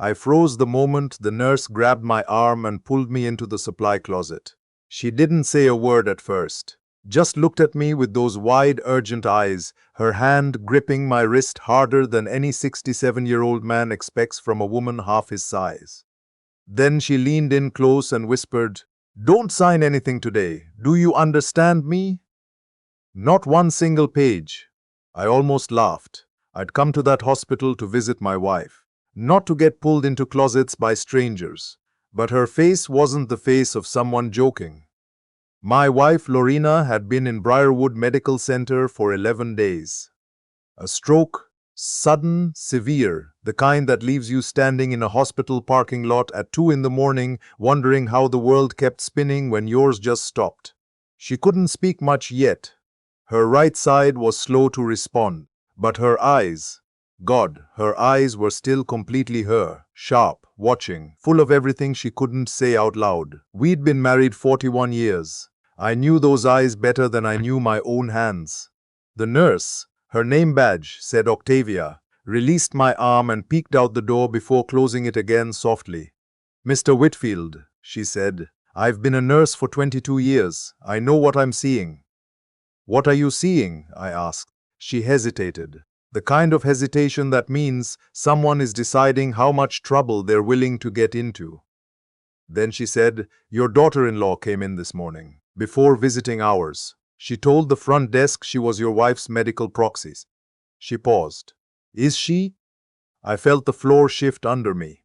I froze the moment the nurse grabbed my arm and pulled me into the supply closet. She didn't say a word at first, just looked at me with those wide, urgent eyes, her hand gripping my wrist harder than any 67-year-old man expects from a woman half his size. Then she leaned in close and whispered, "Don't sign anything today. Do you understand me?" Not one single page. I almost laughed. I'd come to that hospital to visit my wife, not to get pulled into closets by strangers. But her face wasn't the face of someone joking. My wife, Lorena, had been in Briarwood Medical Center for 11 days. A stroke, sudden, severe, the kind that leaves you standing in a hospital parking lot at 2 in the morning, wondering how the world kept spinning when yours just stopped. She couldn't speak much yet. Her right side was slow to respond, but her eyes, God, her eyes were still completely her, sharp, watching, full of everything she couldn't say out loud. We'd been married 41 years. I knew those eyes better than I knew my own hands. The nurse, her name badge said Octavia, released my arm and peeked out the door before closing it again softly. "Mr. Whitfield," she said, "I've been a nurse for 22 years. I know what I'm seeing." "What are you seeing?" I asked. She hesitated. The kind of hesitation that means someone is deciding how much trouble they're willing to get into. Then she said, "Your daughter-in-law came in this morning, before visiting hours. She told the front desk she was your wife's medical proxy." She paused. "Is she?" I felt the floor shift under me.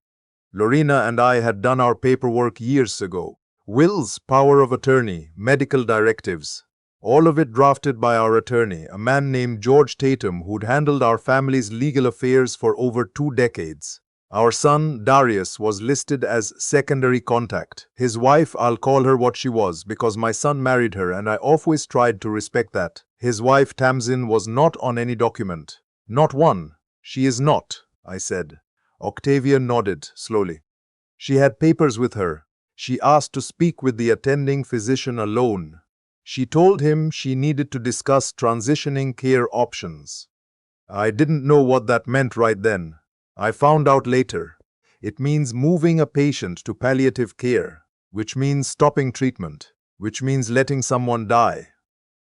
Lorena and I had done our paperwork years ago. Wills, power of attorney, medical directives. All of it drafted by our attorney, a man named George Tatum, who'd handled our family's legal affairs for over 2 decades. Our son, Darius, was listed as secondary contact. His wife, I'll call her what she was, because my son married her and I always tried to respect that. His wife, Tamsin, was not on any document. Not one. "She is not," I said. Octavia nodded slowly. "She had papers with her. She asked to speak with the attending physician alone. She told him she needed to discuss transitioning care options." I didn't know what that meant right then. I found out later. It means moving a patient to palliative care, which means stopping treatment, which means letting someone die.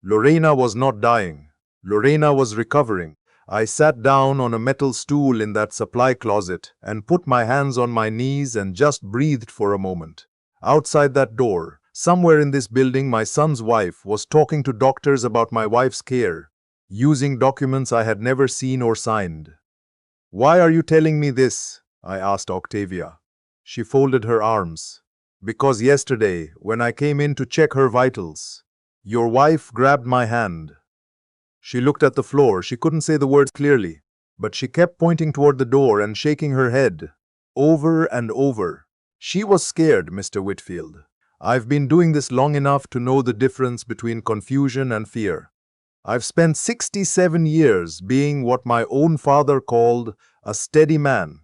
Lorena was not dying. Lorena was recovering. I sat down on a metal stool in that supply closet and put my hands on my knees and just breathed for a moment. Outside that door, somewhere in this building, my son's wife was talking to doctors about my wife's care, using documents I had never seen or signed. "Why are you telling me this?" I asked Octavia. She folded her arms. "Because yesterday, when I came in to check her vitals, your wife grabbed my hand." She looked at the floor. She couldn't say the words clearly, but she kept pointing toward the door and shaking her head, over and over. "She was scared, Mr. Whitfield. I've been doing this long enough to know the difference between confusion and fear. I've spent 67 years being what my own father called a steady man.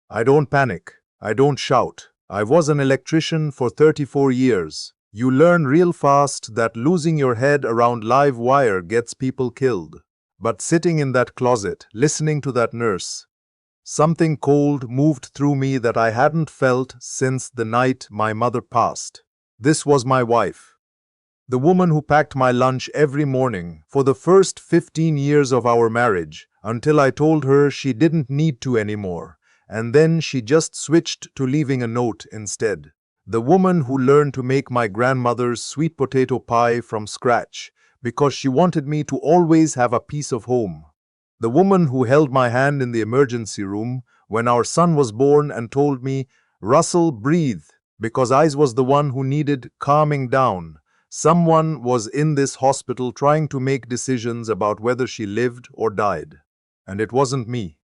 I don't panic. I don't shout. I was an electrician for 34 years. You learn real fast that losing your head around live wire gets people killed. But sitting in that closet, listening to that nurse, something cold moved through me that I hadn't felt since the night my mother passed. This was my wife. The woman who packed my lunch every morning for the first 15 years of our marriage, until I told her she didn't need to anymore, and then she just switched to leaving a note instead. The woman who learned to make my grandmother's sweet potato pie from scratch because she wanted me to always have a piece of home. The woman who held my hand in the emergency room when our son was born and told me, "Russell, breathe," because I was the one who needed calming down. Someone was in this hospital trying to make decisions about whether she lived or died. And it wasn't me.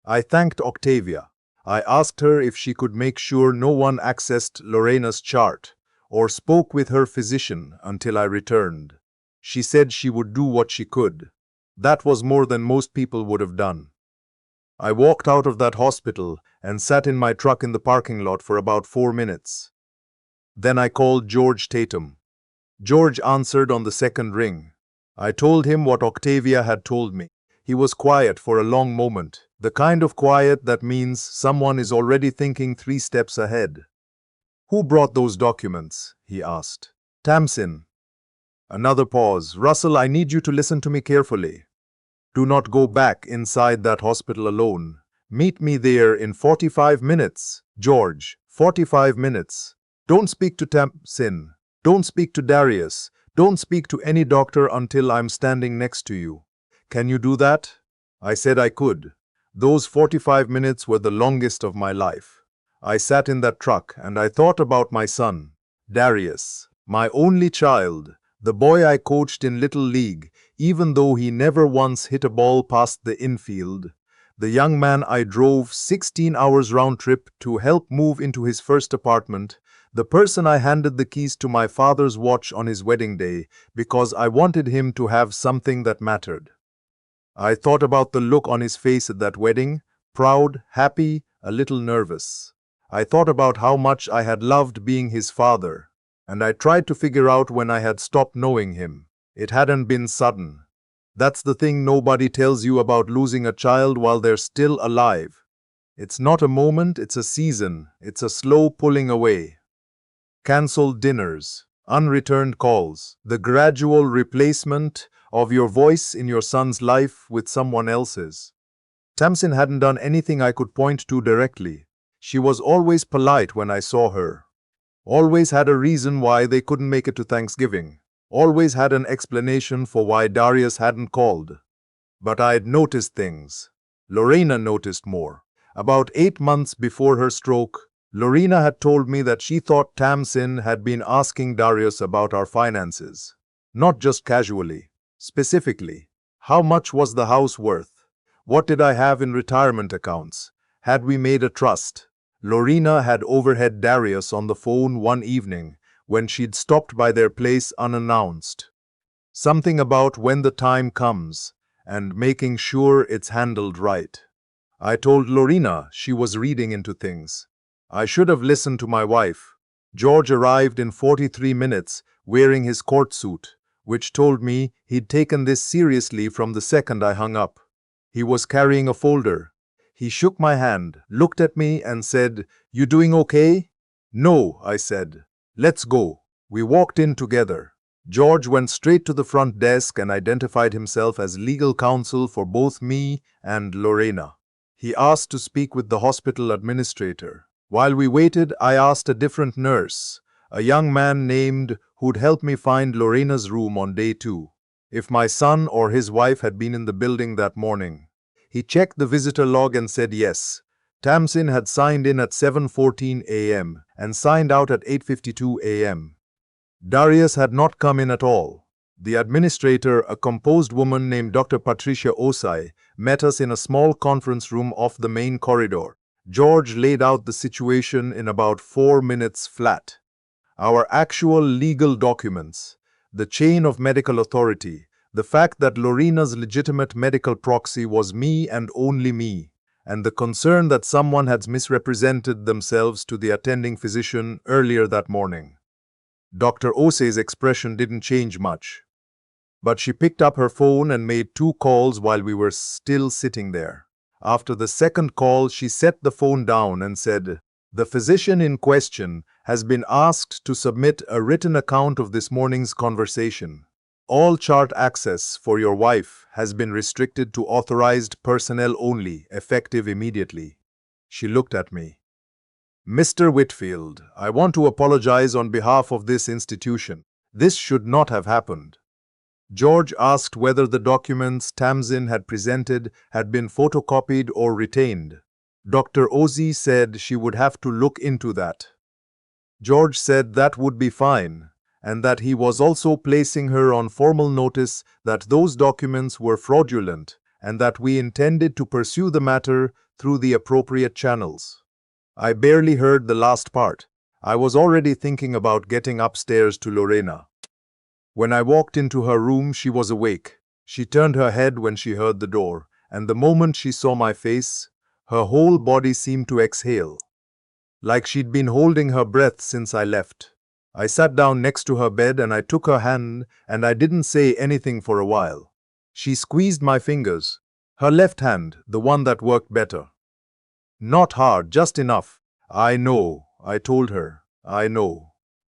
I thanked Octavia. I asked her if she could make sure no one accessed Lorena's chart or spoke with her physician until I returned. She said she would do what she could. That was more than most people would have done. I walked out of that hospital and sat in my truck in the parking lot for about 4 minutes. Then I called George Tatum. George answered on the second ring. I told him what Octavia had told me. He was quiet for a long moment. The kind of quiet that means someone is already thinking 3 steps ahead. "Who brought those documents?" he asked. "Tamsin." Another pause. "Russell, I need you to listen to me carefully. Do not go back inside that hospital alone. Meet me there in 45 minutes. George, 45 minutes. Don't speak to Tamsin. Don't speak to Darius. Don't speak to any doctor until I'm standing next to you. Can you do that?" I said I could. Those 45 minutes were the longest of my life. I sat in that truck and I thought about my son, Darius, my only child, the boy I coached in Little League, even though he never once hit a ball past the infield, the young man I drove 16 hours round trip to help move into his first apartment, the person I handed the keys to my father's watch on his wedding day because I wanted him to have something that mattered. I thought about the look on his face at that wedding, proud, happy, a little nervous. I thought about how much I had loved being his father, and I tried to figure out when I had stopped knowing him. It hadn't been sudden. That's the thing nobody tells you about losing a child while they're still alive. It's not a moment, it's a season. It's a slow pulling away. Cancelled dinners, unreturned calls, the gradual replacement of your voice in your son's life with someone else's. Tamsin hadn't done anything I could point to directly. She was always polite when I saw her. Always had a reason why they couldn't make it to Thanksgiving. Always had an explanation for why Darius hadn't called. But I'd noticed things. Lorena noticed more. About 8 months before her stroke, Lorena had told me that she thought Tamsin had been asking Darius about our finances. Not just casually. Specifically, how much was the house worth? What did I have in retirement accounts? Had we made a trust? Lorena had overheard Darius on the phone one evening when she'd stopped by their place unannounced. Something about when the time comes and making sure it's handled right. I told Lorena she was reading into things. I should have listened to my wife. George arrived in 43 minutes wearing his court suit, which told me he'd taken this seriously from the second I hung up. He was carrying a folder. He shook my hand, looked at me and said, "You doing okay?" "No," I said. "Let's go." We walked in together. George went straight to the front desk and identified himself as legal counsel for both me and Lorena. He asked to speak with the hospital administrator. While we waited, I asked a different nurse, a young man named who'd helped me find Lorena's room on day 2, if my son or his wife had been in the building that morning. He checked the visitor log and said yes. Tamsin had signed in at 7:14 a.m. and signed out at 8:52 a.m. Darius had not come in at all. The administrator, a composed woman named Dr. Patricia Osai, met us in a small conference room off the main corridor. George laid out the situation in about 4 minutes flat. Our actual legal documents, the chain of medical authority, the fact that Lorena's legitimate medical proxy was me and only me, and the concern that someone had misrepresented themselves to the attending physician earlier that morning. Dr. Osei's expression didn't change much, but she picked up her phone and made 2 calls while we were still sitting there. After the second call, she set the phone down and said, "The physician in question has been asked to submit a written account of this morning's conversation. All chart access for your wife has been restricted to authorized personnel only, effective immediately." She looked at me. "Mr. Whitfield, I want to apologize on behalf of this institution. This should not have happened." George asked whether the documents Tamsin had presented had been photocopied or retained. Dr. Ozzy said she would have to look into that. George said that would be fine, and that he was also placing her on formal notice that those documents were fraudulent and that we intended to pursue the matter through the appropriate channels. I barely heard the last part. I was already thinking about getting upstairs to Lorena. When I walked into her room, she was awake. She turned her head when she heard the door, and the moment she saw my face, her whole body seemed to exhale, like she'd been holding her breath since I left. I sat down next to her bed and I took her hand, and I didn't say anything for a while. She squeezed my fingers. Her left hand, the one that worked better. Not hard, just enough. I know, I told her. I know.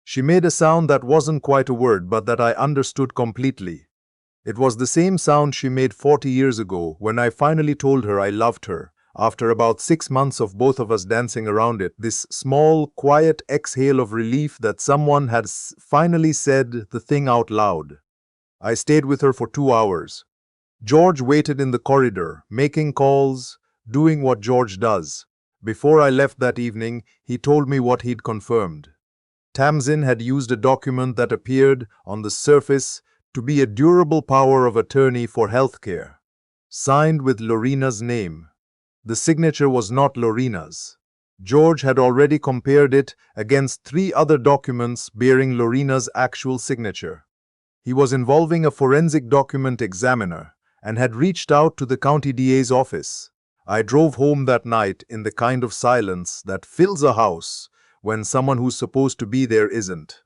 She made a sound that wasn't quite a word, but that I understood completely. It was the same sound she made 40 years ago when I finally told her I loved her. After about 6 months of both of us dancing around it, this small, quiet exhale of relief that someone had finally said the thing out loud. I stayed with her for 2 hours. George waited in the corridor, making calls, doing what George does. Before I left that evening, he told me what he'd confirmed. Tamsin had used a document that appeared, on the surface, to be a durable power of attorney for healthcare, signed with Lorena's name. The signature was not Lorena's. George had already compared it against 3 other documents bearing Lorena's actual signature. He was involving a forensic document examiner and had reached out to the county DA's office. I drove home that night in the kind of silence that fills a house when someone who's supposed to be there isn't.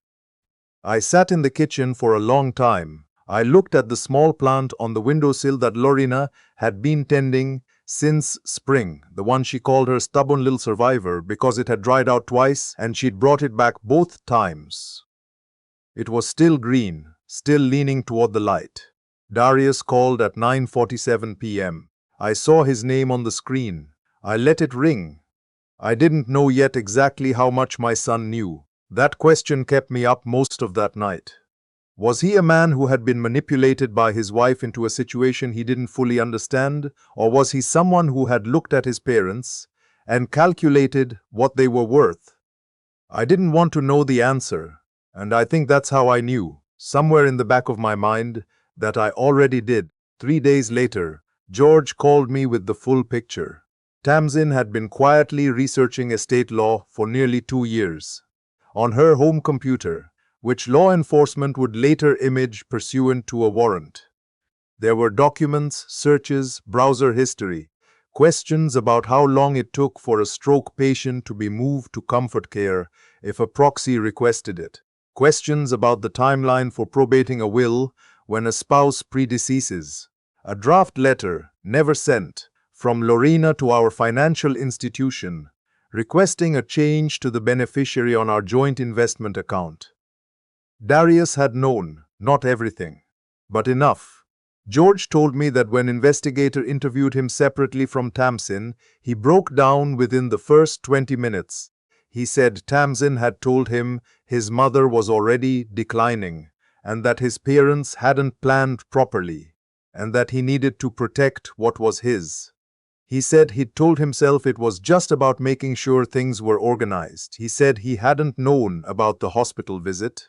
I sat in the kitchen for a long time. I looked at the small plant on the windowsill that Lorena had been tending since spring, the one she called her stubborn little survivor because it had dried out twice and she'd brought it back both times. It was still green, still leaning toward the light. Darius called at 9:47 p.m. I saw his name on the screen. I let it ring. I didn't know yet exactly how much my son knew. That question kept me up most of that night. Was he a man who had been manipulated by his wife into a situation he didn't fully understand, or was he someone who had looked at his parents and calculated what they were worth? I didn't want to know the answer, and I think that's how I knew, somewhere in the back of my mind, that I already did. 3 days later, George called me with the full picture. Tamsin had been quietly researching estate law for nearly 2 years. On her home computer, which law enforcement would later image pursuant to a warrant. There were documents, searches, browser history, questions about how long it took for a stroke patient to be moved to comfort care if a proxy requested it, questions about the timeline for probating a will when a spouse predeceases, a draft letter, never sent, from Lorena to our financial institution, requesting a change to the beneficiary on our joint investment account. Darius had known, not everything, but enough. George told me that when investigator interviewed him separately from Tamsin, he broke down within the first 20 minutes. He said Tamsin had told him his mother was already declining, and that his parents hadn't planned properly, and that he needed to protect what was his. He said he'd told himself it was just about making sure things were organized. He said he hadn't known about the hospital visit.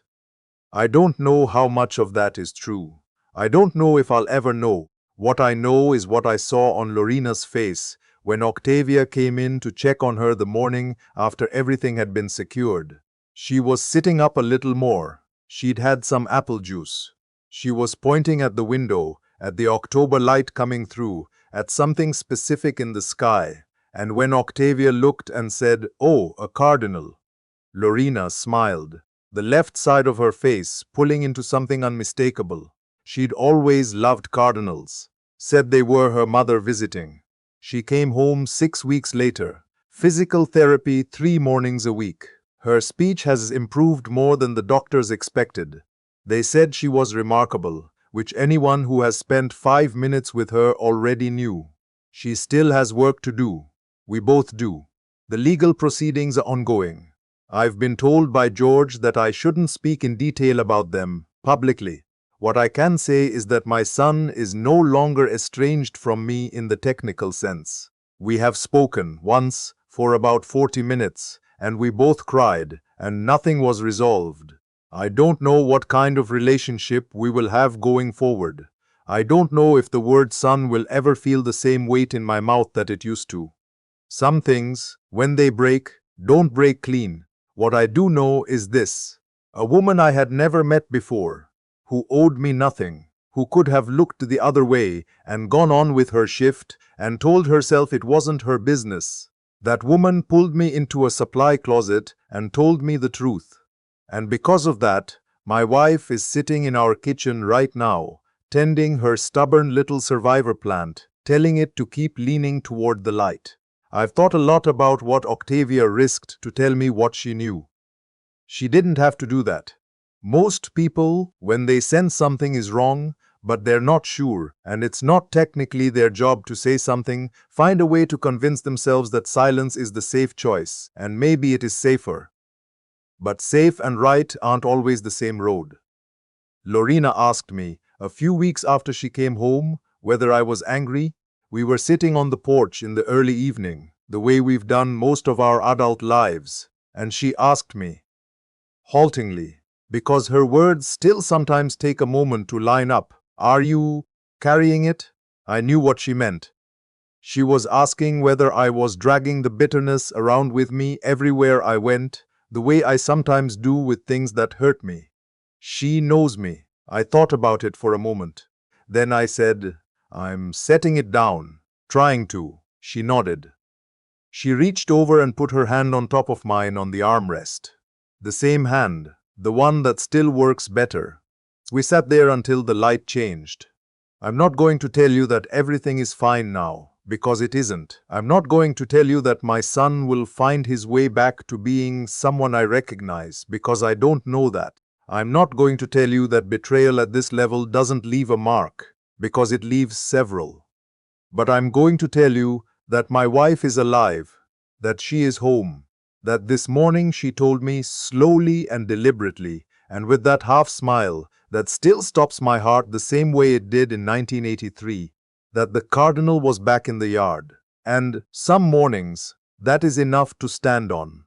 I don't know how much of that is true. I don't know if I'll ever know. What I know is what I saw on Lorena's face when Octavia came in to check on her the morning after everything had been secured. She was sitting up a little more. She'd had some apple juice. She was pointing at the window, at the October light coming through, at something specific in the sky, and when Octavia looked and said, "Oh, a cardinal," Lorena smiled, the left side of her face pulling into something unmistakable. She'd always loved cardinals, said they were her mother visiting. She came home 6 weeks later. Physical therapy 3 mornings a week. Her speech has improved more than the doctors expected. They said she was remarkable, which anyone who has spent 5 minutes with her already knew. She still has work to do. We both do. The legal proceedings are ongoing. I've been told by George that I shouldn't speak in detail about them publicly. What I can say is that my son is no longer estranged from me in the technical sense. We have spoken once for about 40 minutes, and we both cried, and nothing was resolved. I don't know what kind of relationship we will have going forward. I don't know if the word son will ever feel the same weight in my mouth that it used to. Some things, when they break, don't break clean. What I do know is this: a woman I had never met before, who owed me nothing, who could have looked the other way and gone on with her shift and told herself it wasn't her business. That woman pulled me into a supply closet and told me the truth. And because of that, my wife is sitting in our kitchen right now, tending her stubborn little survivor plant, telling it to keep leaning toward the light. I've thought a lot about what Octavia risked to tell me what she knew. She didn't have to do that. Most people, when they sense something is wrong, but they're not sure, and it's not technically their job to say something, find a way to convince themselves that silence is the safe choice, and maybe it is safer. But safe and right aren't always the same road. Lorena asked me, a few weeks after she came home, whether I was angry. We were sitting on the porch in the early evening, the way we've done most of our adult lives, and she asked me, haltingly, because her words still sometimes take a moment to line up, "Are you carrying it?" I knew what she meant. She was asking whether I was dragging the bitterness around with me everywhere I went, the way I sometimes do with things that hurt me. She knows me. I thought about it for a moment. Then I said, "I'm setting it down. Trying to." She nodded. She reached over and put her hand on top of mine on the armrest. The same hand, the one that still works better. We sat there until the light changed. "I'm not going to tell you that everything is fine now, because it isn't. I'm not going to tell you that my son will find his way back to being someone I recognize, because I don't know that. I'm not going to tell you that betrayal at this level doesn't leave a mark, because it leaves several. But I'm going to tell you that my wife is alive, that she is home, that this morning she told me slowly and deliberately, and with that half smile that still stops my heart the same way it did in 1983, that the cardinal was back in the yard. And some mornings, that is enough to stand on.